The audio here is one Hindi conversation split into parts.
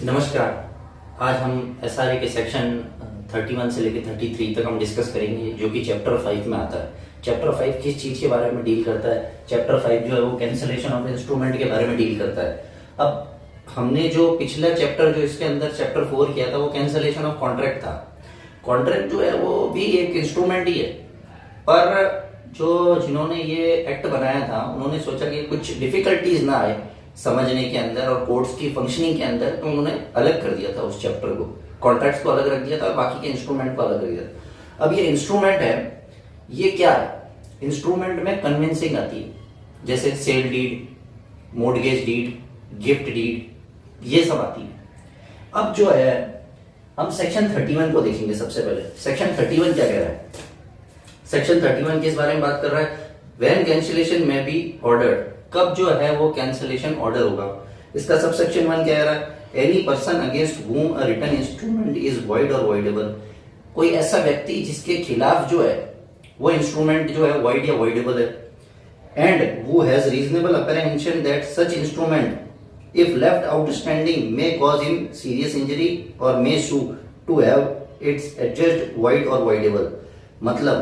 नमस्कार। आज हम एसआरए के सेक्शन 31 से लेकर 33 तक हम डिस्कस करेंगे, जो कि चैप्टर 5 में आता है। चैप्टर 5 किस चीज़ के बारे में डील करता है? चैप्टर 5 जो है वो कैंसलेशन ऑफ इंस्ट्रूमेंट के बारे में डील करता है। अब हमने जो पिछला चैप्टर जो इसके अंदर चैप्टर 4 किया था वो कैंसलेशन ऑफ कॉन्ट्रैक्ट था। कॉन्ट्रैक्ट जो है वो भी एक इंस्ट्रूमेंट ही है, पर जो जिन्होंने ये एक्ट बनाया था उन्होंने सोचा कि कुछ डिफिकल्टीज ना आए समझने के अंदर और कोर्ट्स की फंक्शनिंग के अंदर, तो उन्होंने अलग कर दिया था उस चैप्टर को। कॉन्ट्रैक्ट्स को अलग रख दिया था और बाकी के इंस्ट्रूमेंट को अलग रख दिया था। अब ये इंस्ट्रूमेंट है, ये क्या है? इंस्ट्रूमेंट में कन्विंसिंग आती है, जैसे sale deed, mortgage deed, gift deed, ये सब आती है। अब जो है हम सेक्शन 31 को देखेंगे। सबसे पहले सेक्शन 31 क्या कह रहा है? सेक्शन 31 किस बारे में बात कर रहा है? व्हेन कैंसिलेशन में बी ऑर्डर्ड, कब जो है वो कैंसिलेशन ऑर्डर होगा। इसका सबसेक्शन 1 क्या कह रहा है? Any person against whom a written instrument is void or voidable, कोई ऐसा व्यक्ति जिसके खिलाफ जो है वो इंस्ट्रूमेंट जो है void या voidable है, and who has reasonable apprehension that such instrument if left outstanding may cause him serious injury or may sue to have its adjudged void or voidable। मतलब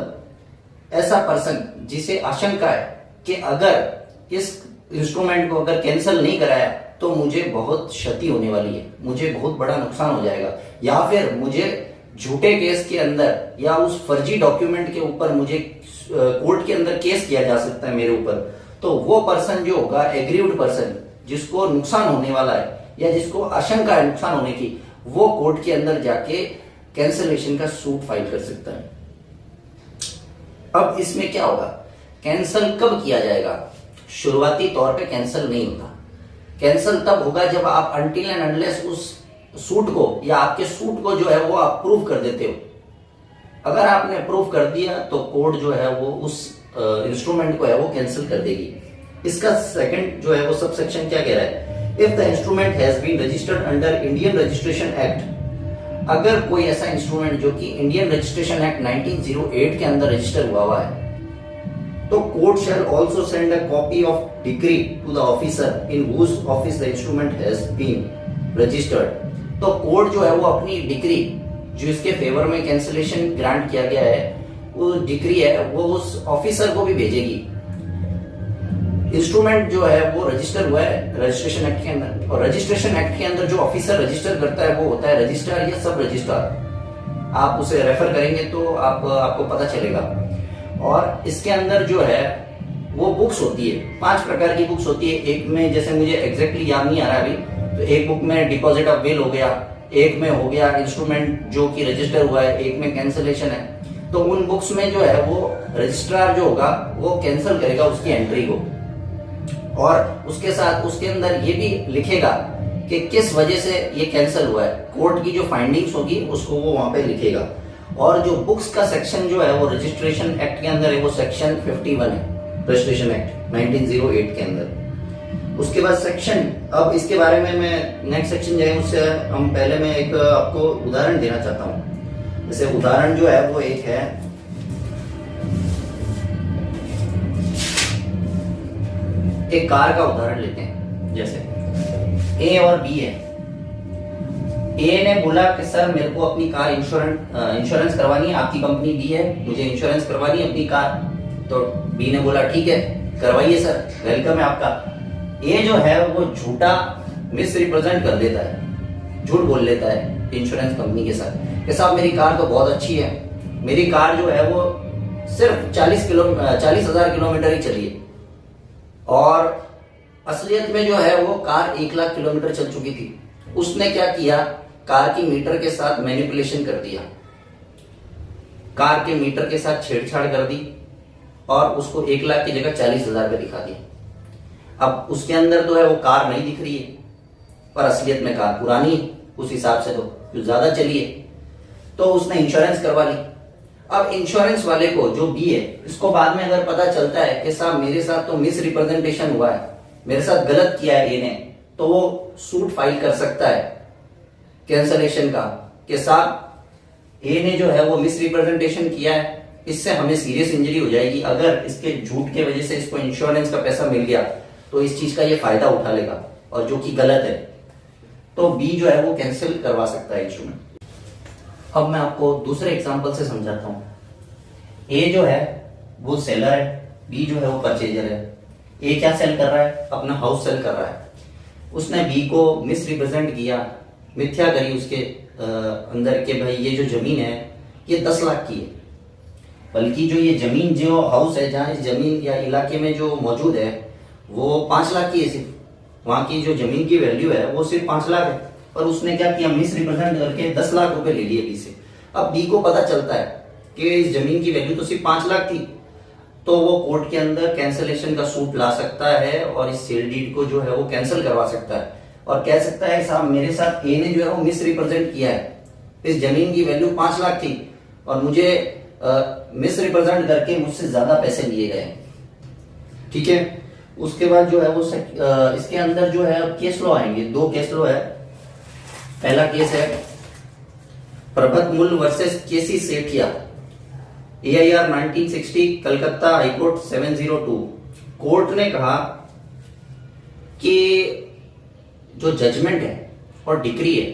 ऐसा पर्सन जिसे आशंका है कि अगर इस इंस्ट्रूमेंट को अगर कैंसिल नहीं कराया तो मुझे बहुत क्षति होने वाली है, मुझे बहुत बड़ा नुकसान हो जाएगा, या फिर मुझे झूठे केस के अंदर या उस फर्जी डॉक्यूमेंट के ऊपर मुझे कोर्ट के अंदर केस किया जा सकता है मेरे ऊपर, तो वो पर्सन जो होगा, एग्रीव्ड पर्सन जिसको नुकसान होने वाला है या जिसको आशंका है नुकसान होने की, वो कोर्ट के अंदर जाके कैंसिलेशन का सूट फाइल कर सकता है। अब इसमें क्या होगा? कैंसिल कब किया जाएगा? शुरुआती तौर पे कैंसिल नहीं होता। कैंसिल तब होगा जब आप अनटिल एंड अनलेस उस सूट को या आपके सूट को जो है वो आप प्रूव कर देते हो। अगर आपने प्रूव कर दिया तो कोर्ट जो है वो उस इंस्ट्रूमेंट को है वो कैंसिल कर देगी। इसका सेकंड जो है वो सबसेक्शन क्या कह रहा है? If the instrument has been registered under Indian registration act, अगर कोई ऐसा इंस्ट्रूमेंट जो कि इंडियन रजिस्ट्रेशन एक्ट 1908 के अंदर रजिस्टर हुआ है, तो court shall also send a copy of decree to the officer in whose office the instrument has been registered. तो कोर्ट जो है वो अपनी डिक्री जो इसके फेवर में कैंसिलेशन ग्रांट किया गया है, वो डिक्री है वो उस ऑफिसर को भी भेजेगी। इंस्ट्रूमेंट जो है वो रजिस्टर हुआ है रजिस्ट्रेशन एक्ट के अंदर, और रजिस्ट्रेशन एक्ट के अंदर जो ऑफिसर रजिस्टर करता है वो होता है रजिस्ट्रार या सब रजिस्ट्रार। आप उसे रेफर करेंगे तो आपको पता चलेगा। और इसके अंदर जो है वो बुक्स होती है, 5 प्रकार की बुक्स होती है। एक में जैसे मुझे एग्जैक्टली याद नहीं आ रहा अभी, तो एक बुक में डिपॉजिट ऑफ विल हो गया, एक में हो गया इंस्ट्रूमेंट जो कि रजिस्टर हुआ है, एक में कैंसिलेशन है। तो उन बुक्स में जो है वो रजिस्ट्रार जो होगा वो कैंसिल करेगा उसकी एंट्री को, और उसके साथ उसके अंदर ये भी लिखेगा कि किस वजह से ये कैंसिल हुआ है। कोर्ट की जो फाइंडिंग्स होगी उसको वो वहां पे लिखेगा। और जो बुक्स का सेक्शन जो है वो रजिस्ट्रेशन एक्ट के अंदर है, वो सेक्शन 51 है, रजिस्ट्रेशन एक्ट 1908 के अंदर। उसके बाद सेक्शन, अब इसके बारे में मैं नेक्स्ट सेक्शन जाए उससे हम पहले मैं एक आपको उदाहरण देना चाहता हूँ। जैसे उदाहरण जो है वो एक है, एक कार का उदाहरण लेते हैं। जैसे ए और बी है। ए ने बोला कि सर मेरे को अपनी कार इंश्योरेंस करवानी है, आपकी कंपनी बी है, मुझे इंश्योरेंस करवानी है अपनी कार। तो बी ने बोला ठीक है करवाइए सर, वेलकम है आपका। ए जो है वो झूठा मिस रिप्रेजेंट कर देता है, झूठ बोल लेता है इंश्योरेंस कंपनी के साथ कि साहब मेरी कार तो बहुत अच्छी है, मेरी कार जो है वो सिर्फ 40,000 किलोमीटर ही चली है, और असलियत में जो है वो कार 1,00,000 किलोमीटर चल चुकी थी। उसने क्या किया? कार की मीटर के साथ मैनिपुलेशन कर दिया, कार के मीटर के साथ छेड़छाड़ कर दी और उसको 1,00,000 की जगह 40,000 पे दिखा दिया। अब उसके अंदर तो है वो कार नहीं दिख रही है, पर असलियत में कार पुरानी है उस हिसाब से, तो ज्यादा चली है। तो उसने इंश्योरेंस करवा ली। अब इंश्योरेंस वाले को जो बी है, इसको बाद में अगर पता चलता है कि साहब मेरे साथ तो मिस रिप्रेजेंटेशन हुआ है, मेरे साथ गलत किया है ए ने, तो वो सूट फाइल कर सकता है कैंसलेशन का कि साहब ए ने जो है वो मिस रिप्रेजेंटेशन किया है, इससे हमें सीरियस इंजरी हो जाएगी, अगर इसके झूठ के वजह से इसको इंश्योरेंस का पैसा मिल गया तो इस चीज का ये फायदा उठा लेगा, और जो कि गलत है। तो बी जो है वो कैंसिल करवा सकता है इंस्ट्रूमेंट। अब मैं आपको दूसरे एग्जांपल से समझाता हूँ। ए जो है वो सेलर है, बी जो है वो परचेजर है। ए क्या सेल कर रहा है? अपना हाउस सेल कर रहा है। उसने बी को मिस रिप्रेजेंट किया, मिथ्या करी उसके अंदर के भाई ये जो जमीन है ये 10 लाख की है, बल्कि जो ये जमीन जो हाउस है जहाँ इस जमीन या इलाके में जो मौजूद है वो 5 लाख की है। सिर्फ वहाँ की जो जमीन की वैल्यू है वो सिर्फ 5 लाख है, पर उसने क्या किया? मिस रिप्रेजेंट करके 10 लाख रुपए ले लिए बी से। अब बी को पता चलता है कि इस जमीन की वैल्यू तो सिर्फ 5 लाख थी, तो वो कोर्ट के अंदर कैंसलेशन का सूट ला सकता है और इस सेल डीड को जो है वो कैंसिल करवा सकता है और कह सकता है साहब मेरे साथ ए ने जो है वो मिस रिप्रेजेंट किया है, इस जमीन की वैल्यू 5 लाख थी और मुझे मिस रिप्रेजेंट करके मुझसे ज्यादा पैसे लिए गए। ठीक है, उसके बाद जो है वो इसके अंदर जो है अब केस लॉ आएंगे। 2 केस लॉ है। पहला केस है Prabat Mool versus K C Sethia, AIR 1960, Calcutta high court 702। Court ने कहा कि जो जजमेंट है और डिक्री है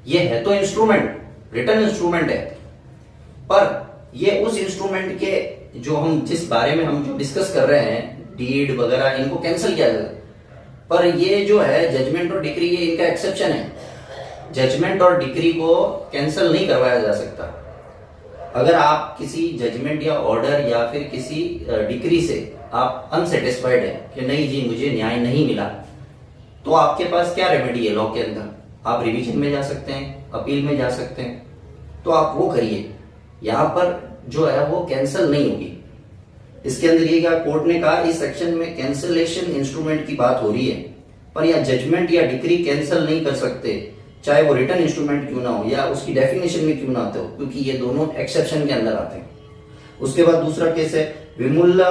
ये है तो इंस्ट्रूमेंट, रिटर्न इंस्ट्रूमेंट है, पर ये उस इंस्ट्रूमेंट के जो हम जिस बारे में हम जो डिस्कस कर रहे हैं डीड वगैरह इनको कैंसिल किया जाए, पर ये जो है जजमेंट और डिक्री ये इनका एक्सेप्शन है। जजमेंट और डिक्री को कैंसिल नहीं करवाया जा सकता। अगर आप किसी जजमेंट या ऑर्डर या फिर किसी डिक्री से आप अनसेटिस्फाइड है कि नहीं जी मुझे न्याय नहीं मिला, तो आपके पास क्या रेमेडी है लॉ के अंदर? आप रिवीजन में जा सकते हैं, अपील में जा सकते हैं, तो आप वो करिए। यहां पर जो है वो कैंसिल नहीं होगी। इसके अंदर ये क्या कोर्ट ने कहा, इस सेक्शन में कैंसिलेशन इंस्ट्रूमेंट की बात हो रही है, पर यह जजमेंट या डिक्री कैंसिल नहीं कर सकते, चाहे वो रिटर्न इंस्ट्रूमेंट क्यों ना हो या उसकी डेफिनेशन में क्यों ना आते हो, क्योंकि ये दोनों एक्सेप्शन के अंदर आते हैं। उसके बाद दूसरा केस है Vimulla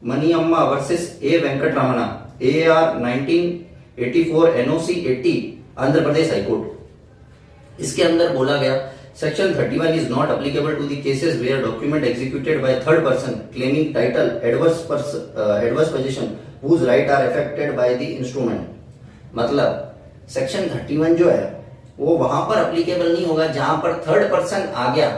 Maniyamma versus A Venkataramana, AR 1984, NOC 80, Andhra Pradesh high court. इसके अंदर बोला गया section 31 is not applicable to the cases where document executed by third person claiming title adverse possession whose right are affected by the instrument। मतलब सेक्शन 31 जो है वो वहां पर अप्लीकेबल नहीं होगा जहां पर थर्ड पर्सन आ गया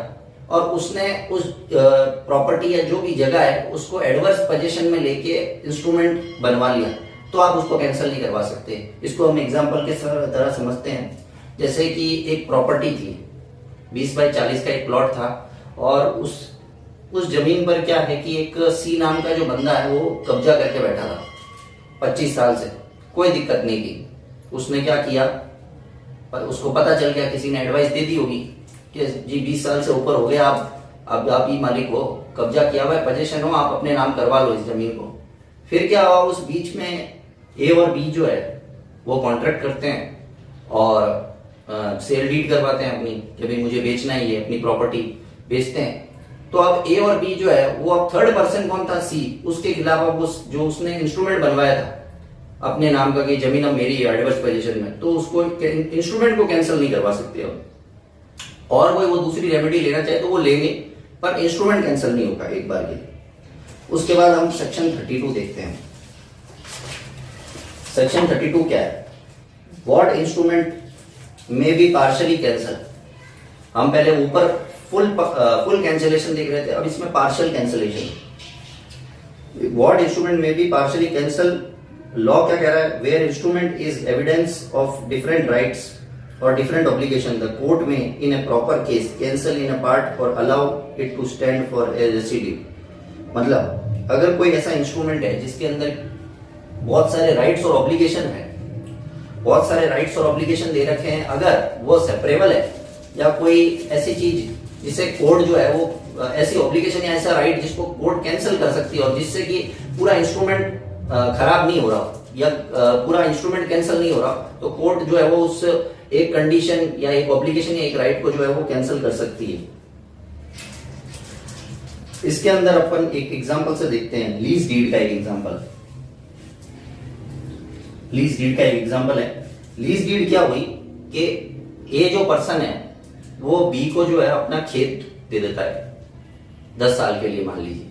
और उसने उस प्रॉपर्टी या जो भी जगह है उसको एडवर्स पोजीशन में लेके इंस्ट्रूमेंट बनवा लिया, तो आप उसको कैंसिल नहीं करवा सकते। इसको हम एग्जांपल के तरह समझते हैं। जैसे कि एक प्रॉपर्टी थी, 20 बाई 40 का एक प्लॉट था और उस जमीन पर क्या है कि एक सी नाम का जो बंदा है वो कब्जा करके बैठा था 25 साल से, कोई दिक्कत नहीं की। उसने क्या किया, पर उसको पता चल गया, किसी ने एडवाइस दे दी होगी कि जी 20 साल से ऊपर हो गया, आप ही मालिक हो, कब्जा किया हुआ है, पोजीशन हो, आप अपने नाम करवा लो इस जमीन को। फिर क्या हुआ, उस बीच में ए और बी जो है वो कॉन्ट्रैक्ट करते हैं और सेल डीड करवाते हैं अपनी कि भाई मुझे बेचना ही है, अपनी प्रॉपर्टी बेचते हैं। तो अब ए और बी जो है वो अब थर्ड पर्सन कौन था, सी, उसके खिलाफ अब जो उसने इंस्ट्रूमेंट बनवाया था अपने नाम का कि जमीन अब मेरी है एडवर्स पोजीशन में, तो उसको इंस्ट्रूमेंट को कैंसिल नहीं करवा सकते अब। और वो दूसरी रेमेडी लेना चाहे तो वो लेंगे, पर इंस्ट्रूमेंट कैंसिल नहीं होगा एक बार के लिए। उसके बाद हम सेक्शन 32 देखते हैं। सेक्शन 32 क्या है? व्हाट इंस्ट्रूमेंट में बी पार्शली कैंसिल। हम पहले ऊपर फुल कैंसिलेशन देख रहे थे, अब इसमें पार्शियल कैंसिलेशन। व्हाट इंस्ट्रूमेंट में बी पार्शली कैंसिल, लॉ क्या कह रहा है? Where instrument is evidence of different rights और डिफरेंट ऑब्लिगेशन, द कोर्ट में in a proper case cancel in a part और allow it to stand for a residue. मतलब अगर कोई ऐसा इंस्ट्रूमेंट है जिसके अंदर बहुत सारे राइट्स और ऑब्लिगेशन है, बहुत सारे राइट्स और ऑब्लिगेशन दे रखे हैं, अगर वो सेपरेबल है या कोई ऐसी चीज जिसे कोर्ट जो है वो ऐसी ऑब्लिगेशन या ऐसा राइट जिसको कोर्ट कैंसिल कर सकती है और जिससे कि पूरा इंस्ट्रूमेंट खराब नहीं हो रहा या पूरा इंस्ट्रूमेंट कैंसिल नहीं हो रहा, तो कोर्ट जो है वो उस एक कंडीशन या एक ऑब्लिगेशन या एक राइट को जो है वो कैंसिल कर सकती है। इसके अंदर अपन एक एग्जांपल से देखते हैं, लीज डीड का एक एग्जांपल। लीज डीड का एक एग्जांपल है। लीज डीड क्या हुई कि ए जो पर्सन है वो बी को जो है अपना खेत दे देता है 10 साल के लिए मान लीजिए,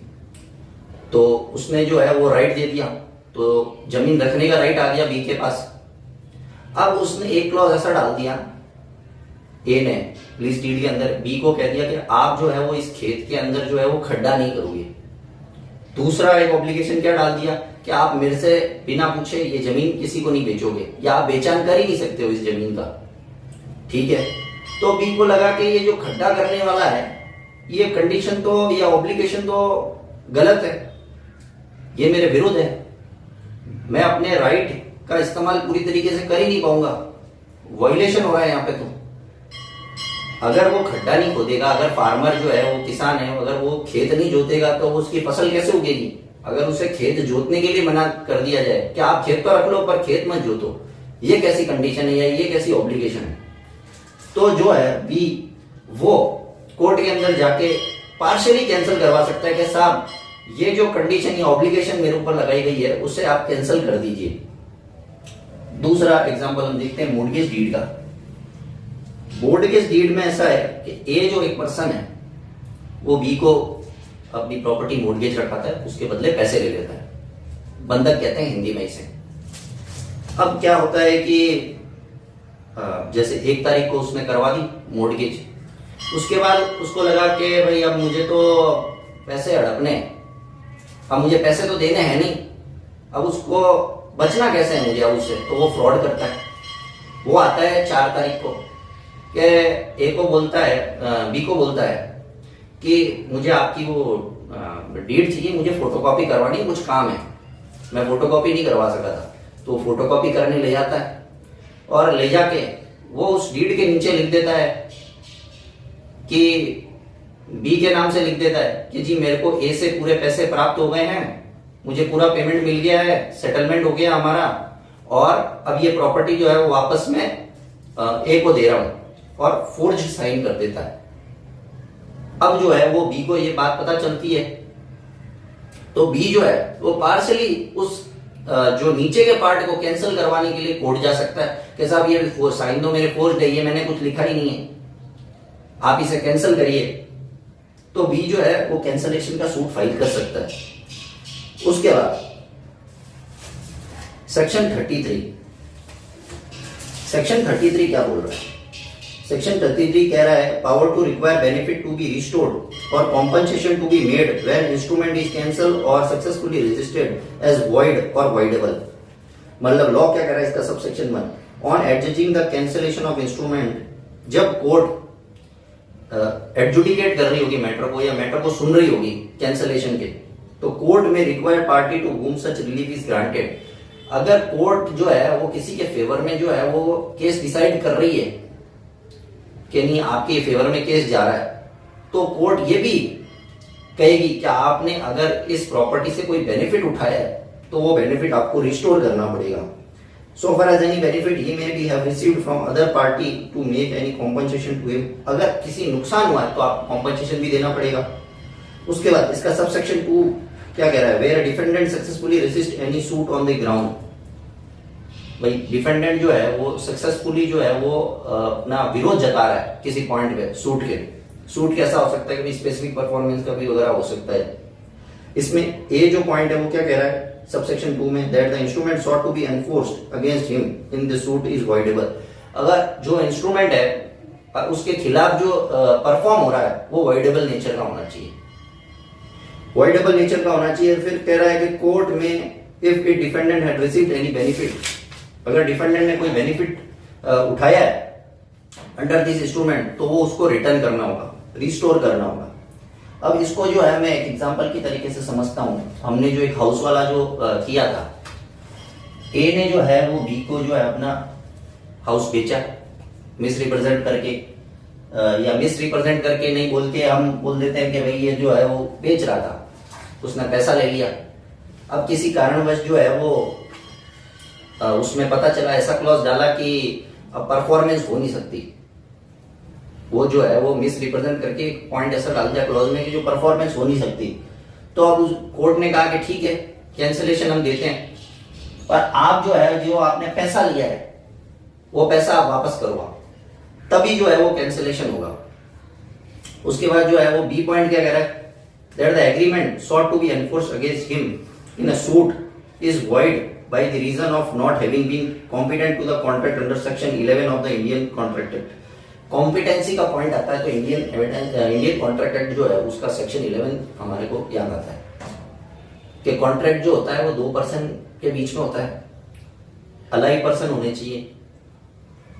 तो उसने जो है वो राइट दे दिया, तो जमीन रखने का राइट आ गया बी के पास। अब उसने एक क्लॉज ऐसा डाल दिया, ए ने लीज डीड के अंदर बी को कह दिया कि आप जो है वो इस खेत के अंदर जो है वो खड्डा नहीं करोगे। दूसरा एक ऑब्लिगेशन क्या डाल दिया कि आप मेरे से बिना पूछे ये जमीन किसी को नहीं बेचोगे, या आप बेचान कर ही नहीं सकते हो इस जमीन का, ठीक है। तो बी को लगा कि ये जो खड्डा करने वाला है ये कंडीशन तो या ऑब्लिगेशन तो गलत है, ये मेरे विरुद्ध है, मैं अपने राइट का इस्तेमाल पूरी तरीके से कर ही नहीं पाऊंगा, वायलेशन हो रहा है यहाँ पे। तो अगर वो खड्डा नहीं खोदेगा, अगर फार्मर जो है वो किसान है, अगर वो खेत नहीं जोतेगा तो उसकी फसल कैसे उगेगी? अगर उसे खेत जोतने के लिए मना कर दिया जाए कि आप खेत तो रख लो पर खेत मत जोतो, ये कैसी कंडीशन है या ये कैसी ऑब्लिगेशन है? तो जो है बी वो कोर्ट के अंदर जाके पार्शियली कैंसिल करवा सकता है कि साहब ये जो कंडीशन या ऑब्लिगेशन मेरे ऊपर लगाई गई है उसे आप कैंसिल कर दीजिए। दूसरा एग्जांपल हम देखते हैं मॉर्गेज डीड का। मॉर्गेज डीड में ऐसा है कि ए जो एक पर्सन है वो बी को अपनी प्रॉपर्टी मॉर्गेज रखाता है, उसके बदले पैसे ले लेता है, बंधक कहते हैं हिंदी में इसे। अब क्या होता है कि जैसे 1 तारीख को उसने करवा दी मॉर्गेज, उसके बाद उसको लगा कि भाई अब मुझे तो पैसे हड़पने, अब मुझे पैसे तो देने हैं नहीं, अब उसको बचना कैसे है मुझे अब उससे, तो वो फ्रॉड करता है। वो आता है 4 तारीख को कि ए को बोलता है, बी को बोलता है कि मुझे आपकी वो डीड चाहिए, मुझे फोटोकॉपी करवानी है, कुछ काम है, मैं फोटोकॉपी नहीं करवा सका था। तो फोटोकॉपी करने ले जाता है और ले जाके वो उस डीड के नीचे लिख देता है कि बी के नाम से लिख देता है कि जी मेरे को ए से पूरे पैसे प्राप्त हो गए हैं, मुझे पूरा पेमेंट मिल गया है, सेटलमेंट हो गया हमारा, और अब ये प्रॉपर्टी जो है वो वापस मैं ए को दे रहा हूं, और फोर्ज साइन कर देता है। अब जो है वो बी को ये बात पता चलती है, तो बी जो है वो पार्शली उस जो नीचे के पार्ट को कैंसिल करवाने के लिए कोर्ट जा सकता है कि साहब ये साइन दो, मेरे फोर्ज है, ये मैंने कुछ लिखा ही नहीं है, आप इसे कैंसिल करिए। तो बी जो है वो कैंसलेशन का सूट फाइल कर सकता है। उसके बाद सेक्शन 33 क्या बोल रहा है? सेक्शन 33 कह रहा है power to require benefit to be restored और compensation to be made when instrument is cancel और सक्सेसफुली रजिस्टर्ड एज वॉइड और वॉइडेबल। मतलब लॉ क्या कह रहा है इसका? Subsection 1 on adjusting the cancellation of instrument, जब कोर्ट एडजुडिकेट कर रही होगी मैटर को या मैटर को सुन रही होगी कैंसलेशन के, तो कोर्ट में require party to whom such relief is granted. अगर कोर्ट जो है वो किसी के फेवर में जो है वो केस डिसाइड कर रही है कि नहीं आपके फेवर में केस जा रहा है, तो कोर्ट ये भी कहेगी कि आपने अगर इस प्रॉपर्टी से कोई बेनिफिट उठाया है तो वो बेनिफिट आपको रिस्टोर करना पड़ेगा। So far as any benefit he may be have received from other party to make any compensation to him, अगर किसी नुकसान हुआ है तो आप कॉम्पनसेशन भी देना पड़ेगा। उसके बाद इसका सबसेक्शन 2 क्या कह रहा है? Where defendant successfully resist any suit on the ground. भाई डिफेंडेंट जो है वो सक्सेसफुली जो है वो अपना विरोध जता रहा है किसी पॉइंट पे सूट के। सूट कैसा हो सकता है कि स्पेसिफिक परफॉर्मेंस का भी वगैरह हो सकता है। इसमें ए जो पॉइंट है वो क्या कह रहा है सबसेक्शन 2 में? That the instrument sought to be enforced against him in the suit is voidable. अगर जो इंस्ट्रूमेंट है उसके खिलाफ जो परफॉर्म हो रहा है वो वॉइडेबल नेचर का होना चाहिए, वॉइडेबल नेचर का होना चाहिए। फिर कह रहा है कि कोर्ट में if A defendant had received any benefit, अगर डिफेंडेंट ने कोई बेनिफिट उठाया है अंडर दिस इंस्ट्रूमेंट तो वो उसको रिटर्न करना होगा, रिस्टोर करना होगा। अब इसको जो है मैं एक एग्जांपल की तरीके से समझता हूं। हमने जो एक हाउस वाला जो किया था, ए ने जो है वो बी को जो है अपना हाउस बेचा मिस रिप्रेजेंट करके, या मिस रिप्रेजेंट करके नहीं बोल के हम बोल देते हैं कि भाई ये जो है वो बेच रहा था, उसने पैसा ले लिया। अब किसी कारणवश जो है वो उसमें पता चला, ऐसा क्लॉज डाला कि अब परफॉर्मेंस हो नहीं सकती, वो जो है वो मिस रिप्रेजेंट करके पॉइंट ऐसा डाल दिया क्लॉज में कि जो परफॉर्मेंस हो नहीं सकती। तो अब उस कोर्ट ने कहा कि ठीक है कैंसिलेशन हम देते हैं, पर आप जो है जो आपने पैसा लिया है वो पैसा आप वापस करवाओ, तभी जो है वो कैंसिलेशन होगा। उसके बाद जो है वो बी पॉइंट क्या कह रहा है? That the agreement sought to be enforced against him in a suit is void by the reason of not having been competent to the contract under section 11 of the Indian Contract Act. Competency का पॉइंट आता है तो इंडियन कॉन्ट्रैक्ट एक्ट जो है उसका सेक्शन 11 हमारे को याद आता है कि कॉन्ट्रैक्ट जो होता है वो दो पर्सन के बीच में होता है, अलाइव पर्सन होने चाहिए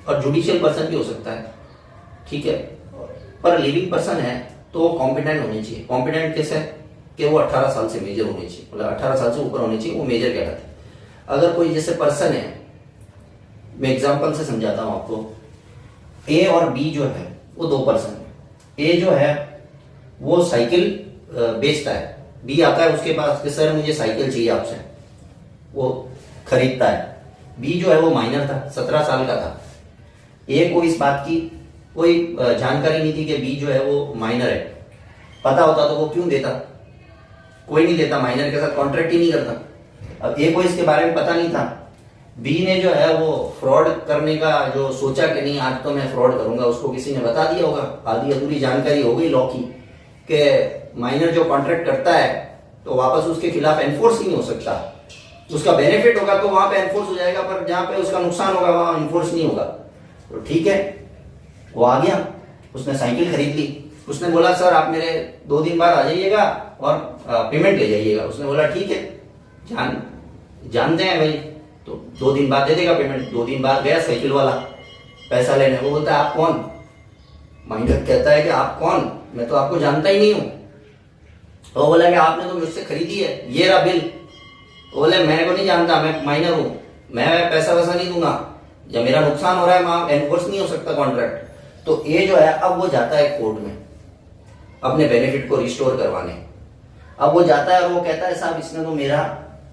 और जुडिशियल पर्सन भी हो सकता है, ठीक है, पर लिविंग पर्सन है तो कॉम्पिटेंट होने चाहिए। कॉम्पिटेंट कैसे कि वो 18 साल से मेजर होने चाहिए, मतलब 18 साल से ऊपर होने चाहिए, वो मेजर कहलाते हैं। अगर कोई जैसे पर्सन है, मैं एग्जांपल से समझाता हूं आपको, ए और बी जो है वो दो पर्सन है। ए जो है वो साइकिल बेचता है, बी आता है उसके पास कि सर मुझे साइकिल चाहिए आपसे, वो खरीदता है। बी जो है वो माइनर था, 17 साल का था। ए को इस बात की कोई जानकारी नहीं थी कि बी जो है वो माइनर है, पता होता तो वो क्यों देता, कोई नहीं देता, माइनर के साथ कॉन्ट्रैक्ट ही नहीं करता। अब ए को इसके बारे में पता नहीं था, बी ने जो है वो फ्रॉड करने का जो सोचा कि नहीं आज तो मैं फ्रॉड करूंगा, उसको किसी ने बता दिया होगा, आधी अधूरी जानकारी हो गई लॉ की कि माइनर जो कॉन्ट्रैक्ट करता है तो वापस उसके खिलाफ एनफोर्स ही नहीं हो सकता। उसका बेनिफिट होगा तो वहां पे एनफोर्स हो जाएगा, पर जहां पे उसका नुकसान होगा वहां एनफोर्स नहीं होगा। तो ठीक है, वो आ गया, उसने साइकिल खरीद ली। उसने बोला सर आप मेरे 2 दिन बाद आ जाइएगा और पेमेंट ले जाइएगा। उसने बोला ठीक है, जानते हैं भाई, तो 2 दिन बाद दे देगा पेमेंट। 2 दिन बाद गया साइकिल वाला पैसा लेने, वो बोलता है आप कौन? माइनर कहता है कि आप कौन, मैं तो आपको जानता ही नहीं हूं। वो बोला कि आपने तो मुझसे खरीदी है, ये रहा बिल। वो बोले मेरे को नहीं जानता, मैं माइनर हूं, मैं पैसा वैसा नहीं दूंगा, जब मेरा नुकसान हो रहा है वहां एनफोर्स नहीं हो सकता कॉन्ट्रैक्ट। तो ये जो है अब वो जाता है कोर्ट में अपने बेनिफिट को रिस्टोर करवाने। अब वो जाता है और वो कहता है साहब इसने तो मेरा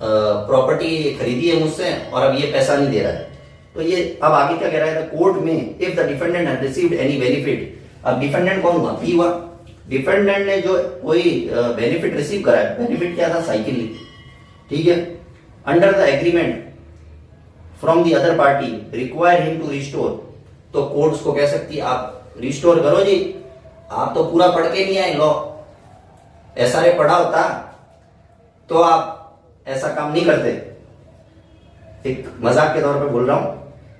प्रॉपर्टी खरीदी है मुझसे और अब ये पैसा नहीं दे रहा है। तो ये अब आगे क्या कह रहा है कोर्ट में, if the defendant has received any benefit. अब डिफेंडेंट कौन हुआ? बी हुआ। डिफेंडेंट ने जो कोई बेनिफिट रिसीव करा है, बेनिफिट क्या था? साइकिल ली, ठीक है, under the agreement from the other party require him to restore. तो कोर्ट उसको कह सकती है आप रिस्टोर करो जी, आप तो पूरा पढ़ के नहीं आए लॉ, एसआरए पढ़ा होता तो आप ऐसा काम नहीं करते। एक मजाक के तौर पे बोल रहा हूं।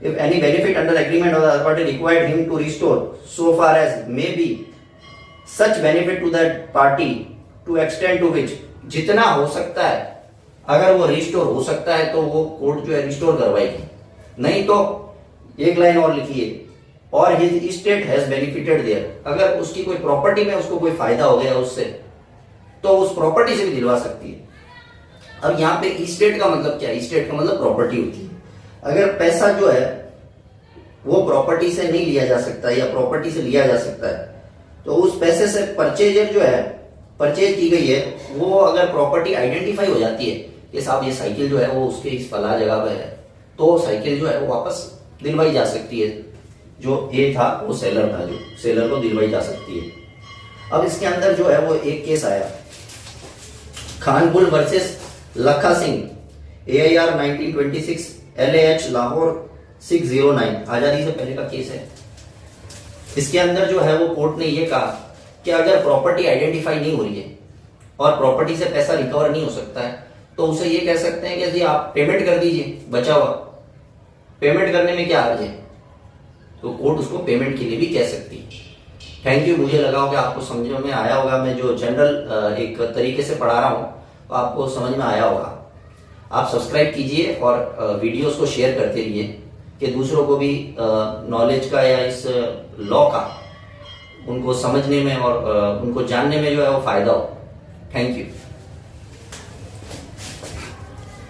If any benefit under agreement of the other party required him to restore so far as may be such benefit to that party to extend to which, जितना हो सकता है अगर वो रिस्टोर हो सकता है तो वो कोर्ट जो है रिस्टोर करवाएगी। नहीं तो एक लाइन और लिखिए, और his state has benefited there. अगर उसकी कोई प्रॉपर्टी में उसको कोई फायदा हो गया उससे, तो उस प्रॉपर्टी से भी दिलवा सकती है। अब यहाँ पे स्टेट का मतलब क्या है? स्टेट का मतलब प्रॉपर्टी होती है। अगर पैसा जो है वो प्रॉपर्टी से नहीं लिया जा सकता या प्रॉपर्टी से लिया जा सकता है, तो उस पैसे से परचेजर जो है, परचेज की गई है, वो अगर प्रॉपर्टी आइडेंटिफाई हो जाती है कि साहब ये साइकिल जो है वो उसके इस फला जगह पे है, तो साइकिल जो है वो वापस दिलवाई जा सकती है। जो ए था वो सेलर था, जो सेलर को दिलवाई जा सकती है। अब इसके अंदर जो है वो एक केस आया, खानपुर वर्सेस लखा सिंह, AIR 1926, LAH लाहौर 609, आजादी से पहले का केस है। इसके अंदर जो है वो कोर्ट ने ये कहा कि अगर प्रॉपर्टी आइडेंटिफाई नहीं हो रही है और प्रॉपर्टी से पैसा रिकवर नहीं हो सकता है, तो उसे ये कह सकते हैं कि जी आप पेमेंट कर दीजिए, बचा हुआ पेमेंट करने में क्या हर्ज है, तो कोर्ट उसको पेमेंट के लिए भी कह सकती है। थैंक यू, मुझे लगा होगा आपको समझ में आया होगा। मैं जो जनरल एक तरीके से पढ़ा रहा हूँ तो आपको समझ में आया होगा। आप सब्सक्राइब कीजिए और वीडियोस को शेयर करते रहिए कि दूसरों को भी नॉलेज का या इस लॉ का उनको समझने में और उनको जानने में जो है वो फायदा हो। Thank you.